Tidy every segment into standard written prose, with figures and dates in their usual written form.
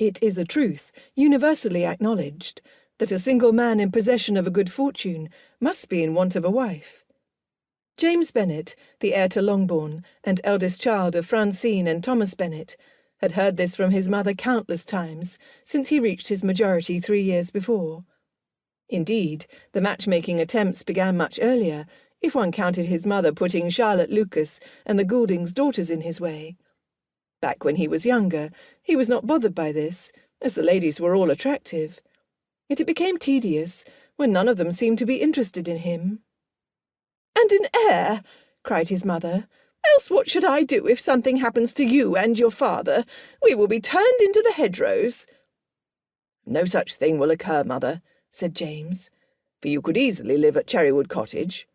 It is a truth, universally acknowledged, that a single man in possession of a good fortune must be in want of a wife. James Bennet, the heir to Longbourn, and eldest child of Francine and Thomas Bennet, had heard this from his mother countless times since he reached his majority 3 years before. Indeed, the matchmaking attempts began much earlier, if one counted his mother putting Charlotte Lucas and the Gouldings' daughters in his way. Back when he was younger, he was not bothered by this, as the ladies were all attractive. Yet it became tedious when none of them seemed to be interested in him. "And an heir!" cried his mother. "Else what should I do if something happens to you and your father? We will be turned into the hedgerows." "No such thing will occur, mother," said James, "for you could easily live at Cherrywood Cottage."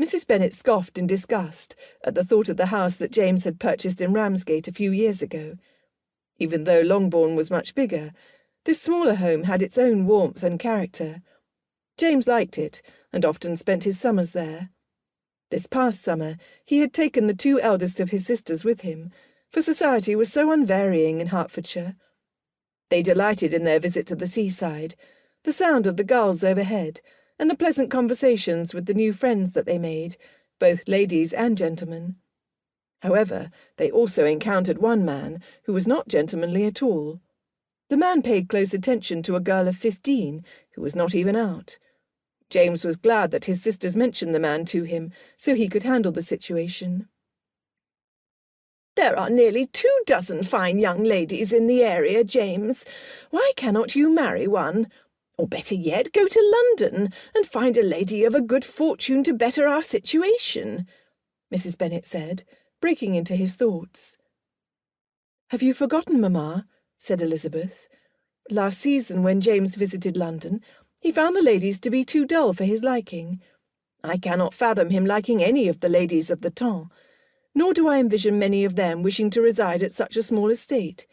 Mrs. Bennet scoffed in disgust at the thought of the house that James had purchased in Ramsgate a few years ago. Even though Longbourn was much bigger, this smaller home had its own warmth and character. James liked it, and often spent his summers there. This past summer he had taken the 2 eldest of his sisters with him, for society was so unvarying in Hertfordshire. They delighted in their visit to the seaside, the sound of the gulls overhead, and the pleasant conversations with the new friends that they made, both ladies and gentlemen. However, they also encountered one man who was not gentlemanly at all. The man paid close attention to a girl of 15 who was not even out. James was glad that his sisters mentioned the man to him, so he could handle the situation. "There are nearly 24 fine young ladies in the area, James. Why cannot you marry one? Or better yet, go to London and find a lady of a good fortune to better our situation," Mrs. Bennet said, breaking into his thoughts. "Have you forgotten, mamma?" said Elizabeth. "Last season, when James visited London, he found the ladies to be too dull for his liking. I cannot fathom him liking any of the ladies of the temps, nor do I envision many of them wishing to reside at such a small estate.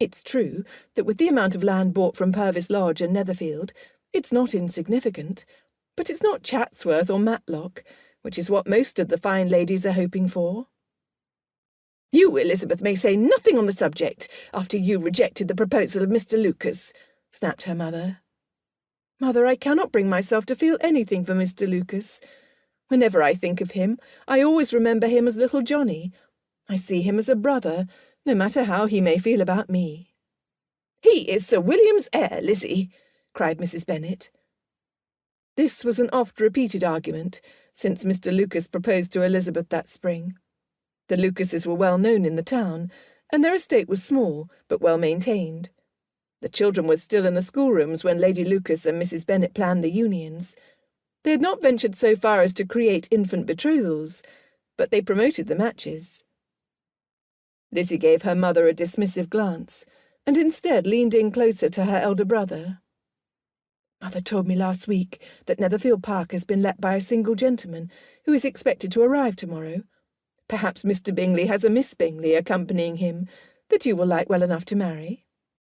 It's true that with the amount of land bought from Purvis Lodge and Netherfield, it's not insignificant, but it's not Chatsworth or Matlock, which is what most of the fine ladies are hoping for." "You, Elizabeth, may say nothing on the subject after you rejected the proposal of Mr. Lucas," snapped her mother. "Mother, I cannot bring myself to feel anything for Mr. Lucas. Whenever I think of him, I always remember him as little Johnny. I see him as a brother, no matter how he may feel about me." "He is Sir William's heir, Lizzie," cried Mrs. Bennet. This was an oft-repeated argument, since Mr. Lucas proposed to Elizabeth that spring. The Lucases were well known in the town, and their estate was small, but well maintained. The children were still in the schoolrooms when Lady Lucas and Mrs. Bennet planned the unions. They had not ventured so far as to create infant betrothals, but they promoted the matches. Lizzie gave her mother a dismissive glance, and instead leaned in closer to her elder brother. "Mother told me last week that Netherfield Park has been let by a single gentleman, who is expected to arrive tomorrow. Perhaps Mr. Bingley has a Miss Bingley accompanying him, that you will like well enough to marry."